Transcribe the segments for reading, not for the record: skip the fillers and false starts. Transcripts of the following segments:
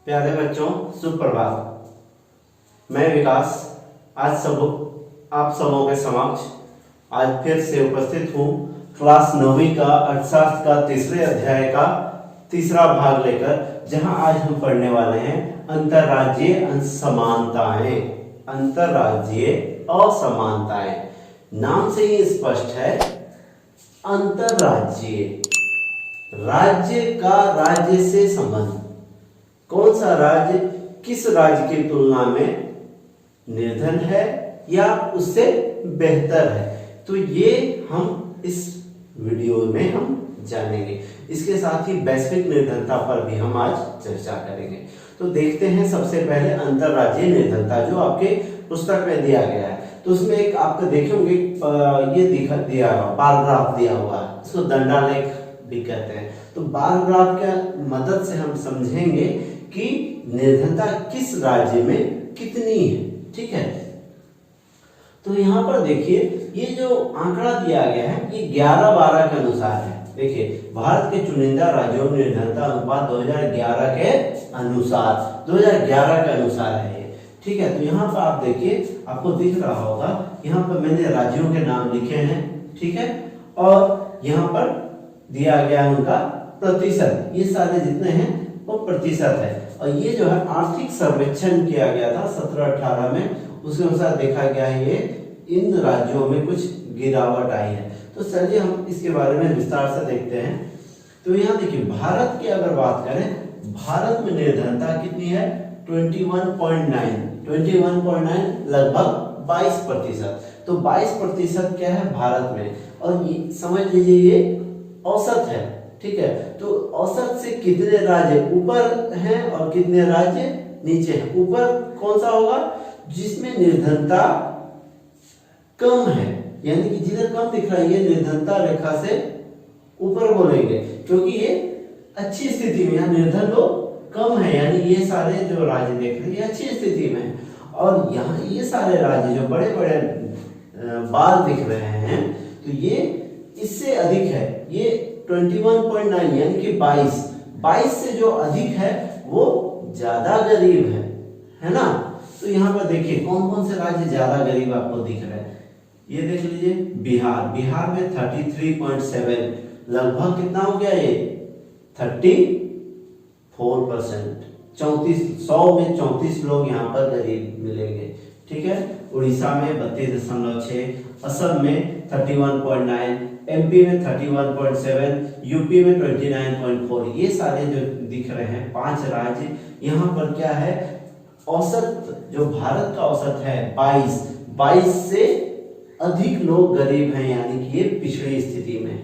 प्यारे बच्चों, सुप्रभात। मैं विकास आज आप सबों के समक्ष आज फिर से उपस्थित हूँ क्लास 9वीं का अर्थशास्त्र का तीसरे अध्याय का तीसरा भाग लेकर, जहां आज हम पढ़ने वाले हैं अंतरराज्यीय असमानताएं। अंतरराज्यीय असमानताएं नाम से ही स्पष्ट है। अंतरराज्यीय, राज्य का राज्य से संबंध, कौन सा राज्य किस राज्य की तुलना में निर्धन है या उससे बेहतर है, तो ये हम इस वीडियो में हम जानेंगे। इसके साथ ही वैश्विक निर्धनता पर भी हम आज चर्चा करेंगे। तो देखते हैं सबसे पहले अंतरराज्यीय निर्धनता, जो आपके पुस्तक में दिया गया है। तो उसमें एक आपको देखे होंगे ये दिया हुआ बार ग्राफ दिया हुआ है, इसको दंडालेख भी कहते हैं। तो बार ग्राफ के मदद से हम समझेंगे कि निर्धनता किस राज्य में कितनी है। ठीक है, तो यहाँ पर देखिए ये जो आंकड़ा दिया गया है ये 11-12 के अनुसार है। देखिए भारत के चुनिंदा राज्यों में निर्धनता अनुपात 2011 के अनुसार है ये। ठीक है, तो यहाँ पर आप देखिए, आपको दिख रहा होगा, यहाँ पर मैंने राज्यों के नाम लिखे हैं। ठीक है, और यहाँ पर दिया गया उनका प्रतिशत, ये सारे जितने हैं वो प्रतिशत है। और ये जो है आर्थिक सर्वेक्षण किया गया था 17-18 में, उसके अनुसार देखा गया है ये इन राज्यों में कुछ गिरावट आई है। तो चलिए हम इसके बारे में विस्तार से देखते हैं। तो यहाँ देखिए भारत की अगर बात करें, भारत में निर्धनता कितनी है 21.9 लगभग 22%। तो 22% क्या है भारत में, और ये समझ लीजिए ये औसत है। ठीक है, तो औसत से कितने राज्य ऊपर हैं और कितने राज्य नीचे हैं। ऊपर कौन सा होगा, जिसमें निर्धनता कम है, यानी कि जिधर कम दिख रहा है ये निर्धनता रेखा से ऊपर बोलेंगे, क्योंकि ये अच्छी स्थिति में, यहाँ निर्धन लोग कम है, यानी ये सारे जो राज्य देख रहे हैं ये अच्छी स्थिति में है। और यहाँ ये सारे राज्य जो बड़े बड़े बाल दिख रहे हैं, तो ये इससे अधिक है, ये 21.9 यानी कि 22 से जो अधिक है वो ज्यादा गरीब है ना। तो यहाँ पर देखिए कौन कौन से राज्य ज्यादा गरीब आपको दिख रहे हैं। ये देख लीजिए बिहार में 33.7, लगभग कितना हो गया ये 34%। 100 में 34 लोग यहाँ पर गरीब मिलेंगे। ठीक है, उड़ीसा में 32.6, असम में 31.9, एमपी में 31.7, यूपी में 29.4। ये सारे जो दिख रहे हैं 5 राज्य, यहाँ पर क्या है औसत, जो भारत का औसत है 22 से अधिक लोग गरीब हैं, यानी कि ये पिछड़ी स्थिति में।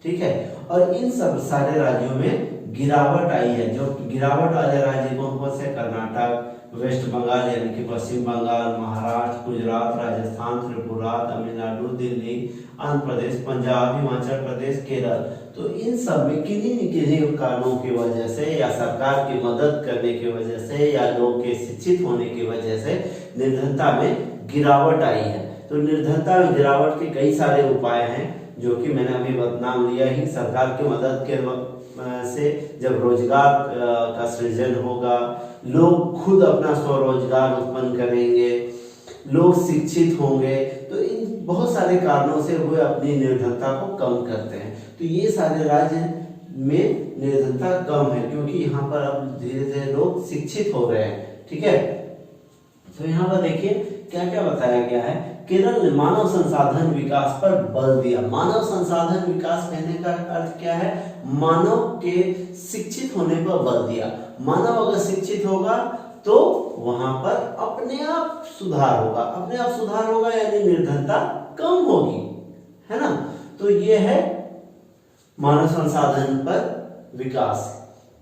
ठीक है, और इन सब सारे राज्यों में गिरावट आई है। जो गिरावट वाले राज्य कौन कौन से, कर्नाटक, वेस्ट बंगाल यानी कि पश्चिम बंगाल, महाराष्ट्र, गुजरात, राजस्थान, त्रिपुरा, तमिलनाडु, दिल्ली, आंध्र प्रदेश, पंजाब, हिमाचल प्रदेश, केरल। तो इन सब में किन्हीं न किन्हीं कारणों की वजह से, या सरकार की मदद करने की वजह से, या लोग के शिक्षित होने की वजह से निर्धनता में गिरावट आई है। तो निर्धनता में गिरावट के कई सारे उपाय हैं, जो कि मैंने अभी नाम लिया ही। सरकार की मदद के से जब रोजगार का सृजन होगा, लोग खुद अपना स्वरोजगार उत्पन्न करेंगे, लोग शिक्षित होंगे, तो इन बहुत सारे कारणों से वो अपनी निर्धनता को कम करते हैं। तो ये सारे राज्य में निर्धनता कम है, क्योंकि यहाँ पर अब धीरे धीरे लोग शिक्षित हो रहे हैं। ठीक है, तो यहाँ पर देखिए क्या क्या बताया गया है। केरल ने मानव संसाधन विकास पर बल दिया। मानव संसाधन विकास कहने का अर्थ क्या है, मानव के शिक्षित होने पर बल दिया। मानव अगर शिक्षित होगा तो वहां पर अपने आप सुधार होगा, यानी निर्धनता कम होगी, है ना। तो ये है मानव संसाधन पर विकास।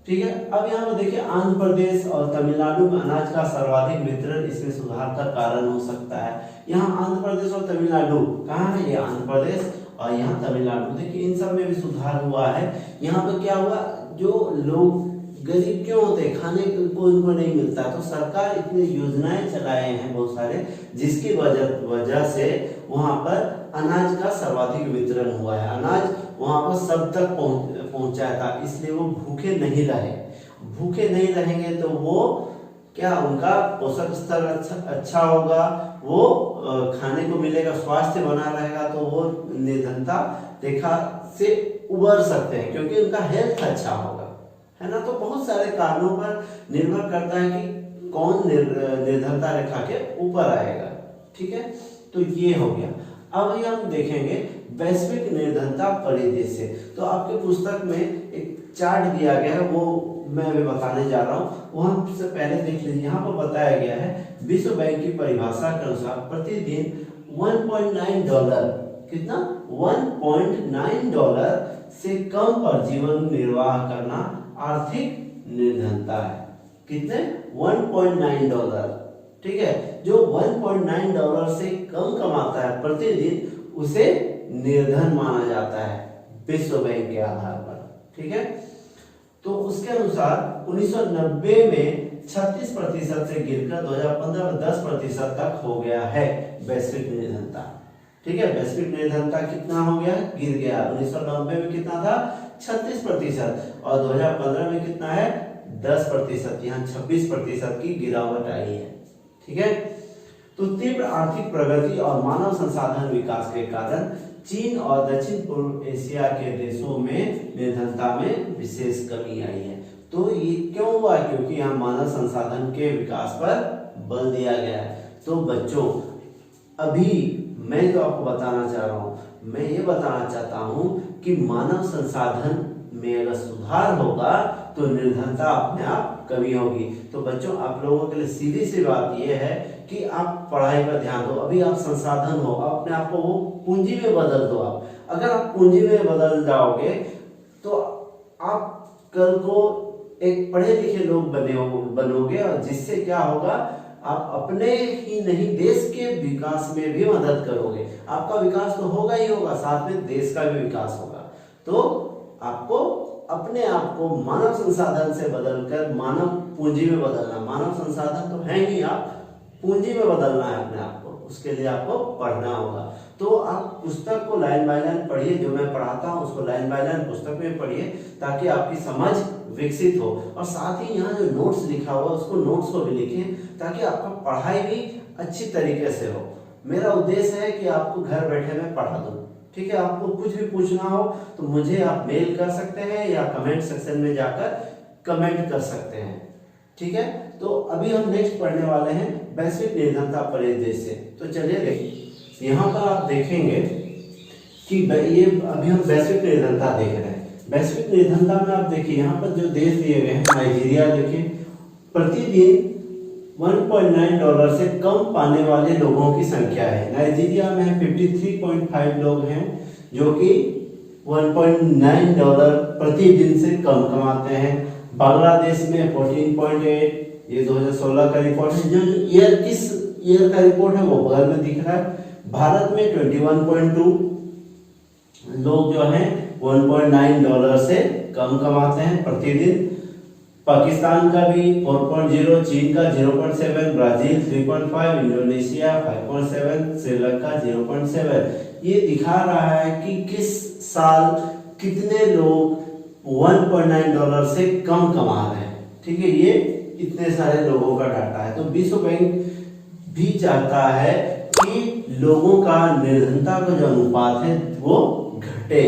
ठीक है, अब यहाँ पर देखिए आंध्र प्रदेश और तमिलनाडु में अनाज का सर्वाधिक वितरण इसमें सुधार का कारण हो सकता है। यहाँ आंध्र प्रदेश और तमिलनाडु कहाँ है, ये आंध्र प्रदेश और यहाँ तमिलनाडु, देखिए इन सब में भी सुधार हुआ है। यहाँ पर क्या हुआ, जो लोग गरीब क्यों होते हैं, खाने को इनको नहीं मिलता, तो सरकार इतनी योजनाएं चलाए हैं बहुत सारे, जिसकी वजह से वहां पर अनाज का सर्वाधिक वितरण हुआ है। अनाज वहां पर सब तक पहुंचा था, इसलिए वो भूखे नहीं रहे। भूखे नहीं रहेंगे तो वो क्या, उनका पोषक स्तर अच्छा होगा, वो खाने को मिलेगा, स्वास्थ्य बना रहेगा, तो वो निर्धनता रेखा से उबर सकते हैं क्योंकि उनका हेल्थ अच्छा होगा, है ना। तो बहुत सारे कारणों पर निर्भर करता है कि कौन निर्धनता रेखा के ऊपर आएगा, ठीक है। तो ये हो गया। अब ये हम देखेंगे वैश्विक निर्धनता परिदृश्य। तो आपके पुस्तक में एक चार्ट दिया गया है, वो मैं अभी बताने जा रहा हूँ, वो हम से पहले देख लीजिए। यहाँ पर बताया गया है विश्व बैंक की परिभाषा के अनुसार प्रतिदिन 1.9 डॉलर, कितना, 1.9 डॉलर से कम पर जीवन निर्वाह करना आर्थिक निर्धनता है। कितने, 1.9 डॉलर, ठीक है। जो 1.9 डॉलर से कम कमाता है प्रतिदिन, उसे निर्धन माना जाता है विश्व बैंक के आधार पर, ठीक है। तो उसके अनुसार 1990 में 36% से गिरकर 2015 में 10% तक हो गया है वैश्विक निर्धनता, ठीक है। वैश्विक निर्धनता कितना हो गया, गिर गया। 1990 में कितना था, 36%, और 2015 में कितना है, 10%। यहाँ 26% की गिरावट आई है, ठीक है। तो तीव्र आर्थिक प्रगति और मानव संसाधन विकास के कारण चीन और दक्षिण पूर्व एशिया के देशों में निर्धनता में विशेष कमी आई है। तो ये क्यों हुआ, क्योंकि यहाँ मानव संसाधन के विकास पर बल दिया गया है। तो बच्चों, अभी मैं जो आपको बताना चाह रहा हूँ, मैं ये बताना चाहता हूँ कि मानव संसाधन में अगर सुधार होगा तो निर्धनता अपने आप कमी होगी। तो बच्चों, आप लोगों के लिए सीधी सी बात यह है कि आप पढ़ाई पर ध्यान दो। अभी आप संसाधन हो, अपने आप को वो पूंजी में बदल दो। आप अगर आप पूंजी में बदल जाओगे तो आप कल को एक पढ़े लिखे लोग बनोगे, और जिससे क्या होगा, आप अपने ही नहीं देश के विकास में भी मदद करोगे। आपका विकास तो होगा ही होगा, साथ में देश का भी विकास होगा। तो आपको अपने आप को मानव संसाधन से बदलकर मानव पूंजी में बदलना। मानव संसाधन तो है ही, आप पूंजी में बदलना है अपने आप को, उसके लिए आपको पढ़ना होगा। तो आप पुस्तक को लाइन बाय लाइन पढ़िए, जो मैं पढ़ाता हूँ उसको लाइन बाय लाइन पुस्तक में पढ़िए, ताकि आपकी समझ विकसित हो। और साथ ही यहाँ जो नोट्स लिखा हुआ है उसको नोट्स को भी लिखें, ताकि आपका पढ़ाई भी अच्छी तरीके से हो। मेरा उद्देश्य है कि आपको घर बैठे मैं पढ़ा दूँ, ठीक है। आपको कुछ भी पूछना हो तो मुझे आप मेल कर सकते हैं या कमेंट सेक्शन में जाकर कमेंट कर सकते हैं, ठीक है। तो अभी हम नेक्स्ट पढ़ने वाले हैं वैश्विक निर्धनता परिदृश्य। तो चलिए देखिए, यहाँ पर आप देखेंगे कि ये अभी हम वैश्विक निर्धनता देख रहे हैं। वैश्विक निर्धनता में आप देखिए, यहाँ पर जो देश दिए गए हैं, नाइजीरिया देखिए, प्रतिदिन 1.9 डॉलर से कम पाने वाले लोगों की संख्या है। नाइजीरिया में 53.5 लोग हैं जो कि 1.9 डॉलर प्रतिदिन से कम कमाते हैं। बांग्लादेश में 14.8, ये 2016 का रिपोर्ट है। जो ईयर, किस ईयर का रिपोर्ट है वो बगल में दिख रहा है। भारत में 21.2 लोग जो हैं 1.9 डॉलर से कम कमाते हैं प्रतिदिन। पाकिस्तान का भी 4.0, चीन का 0.7, ब्राजील 3.5, इंडोनेशिया 5.7, श्रीलंका 0.7। ये दिखा रहा है कि किस साल कितने लोग 1.9 डॉलर से कम कमा रहे हैं, ठीक है। ये इतने सारे लोगों का डाटा है। तो विश्व बैंक भी चाहता है कि लोगों का निर्धनता का जो अनुपात है वो घटे,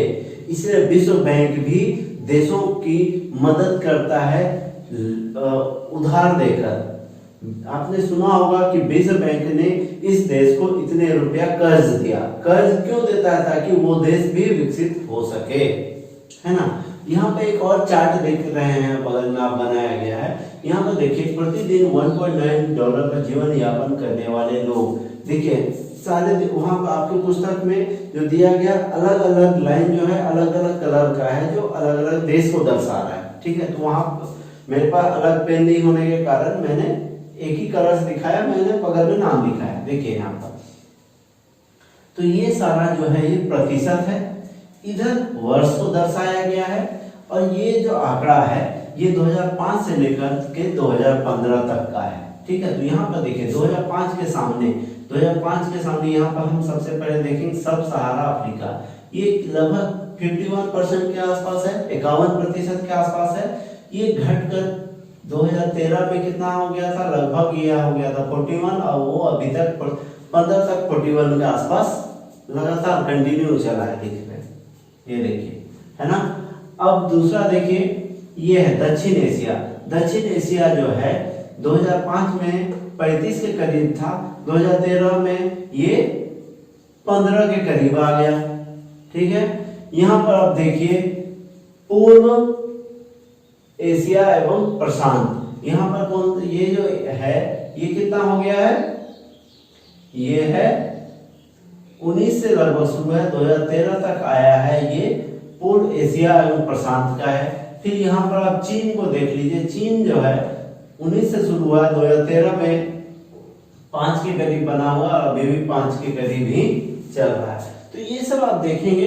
इसलिए विश्व बैंक भी देशों की मदद करता है उधार देकर। आपने सुना होगा कि विश्व बैंक ने इस देश को इतने रुपया कर्ज दिया। कर्ज क्यों देता है? ताकि वो देश भी विकसित हो सके, है ना। यहाँ पे एक और चार्ट देख रहे हैं, बगल में आप बनाया गया है। यहाँ पर देखिए, प्रतिदिन 1.9 डॉलर का जीवन यापन करने वाले लोग, देखिए सारे वहाँ पर आपकी पुस्तक में जो दिया गया अलग अलग लाइन जो है अलग अलग कलर का है, जो अलग अलग देश को दर्शा रहा है, ठीक है। तो वहाँ मेरे पास अलग पेन नहीं होने के कारण मैंने एक ही कलर से दिखाया, मैंने बगल में नाम लिखा है, देखिए यहाँ पर। तो ये सारा जो है ये प्रतिशत है, इधर वर्ष को दर्शाया गया है, और ये जो आंकड़ा है ये 2005 से लेकर के 2015 तक का है, ठीक है। तो यहाँ पर देखिए 2005 के सामने यहाँ पर हम सबसे पहले देखेंगे सब सहारा अफ्रीका, ये लगभग 51% के आसपास है, 51% के आसपास है। ये घटकर 2013 में कितना हो गया था, लगभग ये हो गया था 41, और वो अभी तक 15 तक 41 के आसपास लगातार कंटिन्यू चला है, दिख रहे हैं, ये देखिए, है ना। अब दूसरा देखिए, ये है दक्षिण एशिया। दक्षिण एशिया जो है 2005 में 35 के करीब था, 2013 में ये 15 के करीब आ गया, ठीक है। यहाँ पर आप देखिए पूर्व एशिया एवं प्रशांत, यहाँ पर कौन, ये जो है ये कितना हो गया है, ये है 19 से लगभग शुरू है, 2013 तक आया है, ये पूर्व एशिया एवं प्रशांत का है। फिर यहाँ पर आप चीन को देख लीजिए, चीन जो है 19 से शुरू हुआ, 2013 में 5 के करीब बना हुआ, अभी भी 5 के करीब ही चल रहा है। तो ये सब आप देखेंगे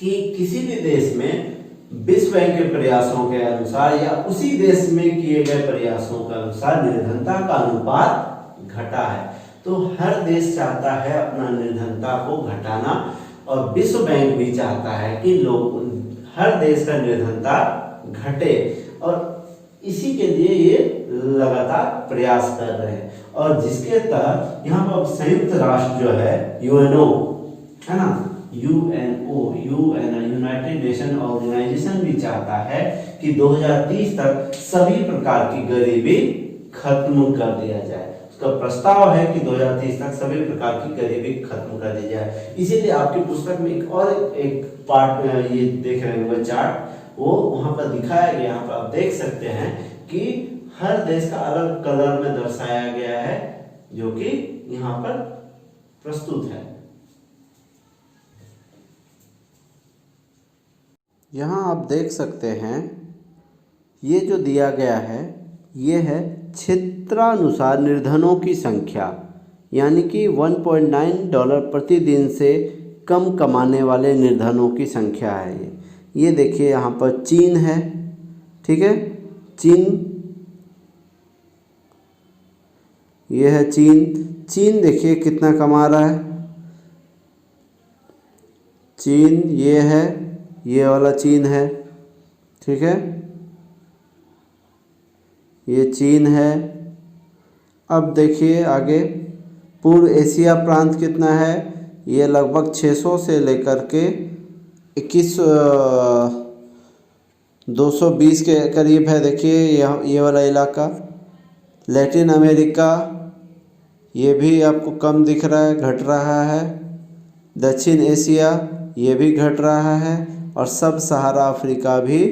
कि किसी भी देश में विश्व बैंक के प्रयासों के अनुसार या उसी देश में किए गए प्रयासों के अनुसार निर्धनता का अनुपात घटा है। तो हर देश चाहता है अपना निर्धनता को घटाना, और विश्व बैंक भी चाहता है कि लोग, हर देश का निर्धनता घटे, और इसी के लिए ये लगातार प्रयास कर रहे हैं। और जिसके तहत यहाँ पर संयुक्त राष्ट्र जो है यूएनओ, है ना, यूएनओ, यूनाइटेड नेशन ऑर्गेनाइजेशन भी चाहता है कि 2030 तक सभी प्रकार की गरीबी खत्म कर दिया जाए। उसका प्रस्ताव है कि 2030 तक सभी प्रकार की गरीबी खत्म कर दी जाए। इसीलिए आपकी पुस्तक में एक पार्ट ये देख रहे होंगे चार्ट, वो वहां पर दिखाया गया, यहाँ पर आप देख सकते हैं कि हर देश का अलग कलर में दर्शाया गया है, जो कि यहाँ पर प्रस्तुत है। यहाँ आप देख सकते हैं, ये जो दिया गया है ये है क्षेत्रानुसार निर्धनों की संख्या, यानी कि $1.9 प्रतिदिन से कम कमाने वाले निर्धनों की संख्या है। ये देखिए यहाँ पर चीन है, ठीक है, चीन, ये है चीन। चीन देखिए कितना कमा रहा है, चीन ये है, ये वाला चीन है, ठीक है, ये चीन है। अब देखिए आगे पूर्व एशिया प्रांत कितना है, ये लगभग 600 से लेकर के 220 के करीब है। देखिए ये वाला इलाका। लैटिन अमेरिका, ये भी आपको कम दिख रहा है, घट रहा है। दक्षिण एशिया, ये भी घट रहा है। और सब सहारा अफ्रीका भी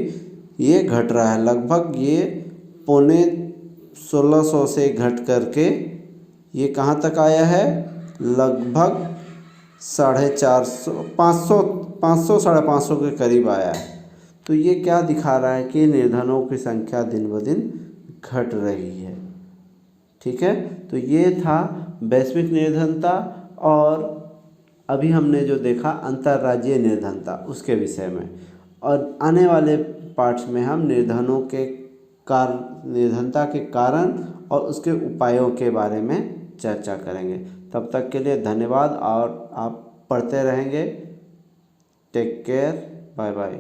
ये घट रहा है, लगभग ये 1650 से घट करके ये कहाँ तक आया है, लगभग 450, 500 साढ़े 500 के करीब आया है। तो ये क्या दिखा रहा है कि निर्धनों की संख्या दिन ब दिन घट रही है, ठीक है। तो ये था वैश्विक निर्धनता, और अभी हमने जो देखा अंतर्राज्यीय निर्धनता, उसके विषय में। और आने वाले पार्ट्स में हम निर्धनता के कारण और उसके उपायों के बारे में चर्चा करेंगे। तब तक के लिए धन्यवाद, और आप पढ़ते रहेंगे। Take care, bye bye.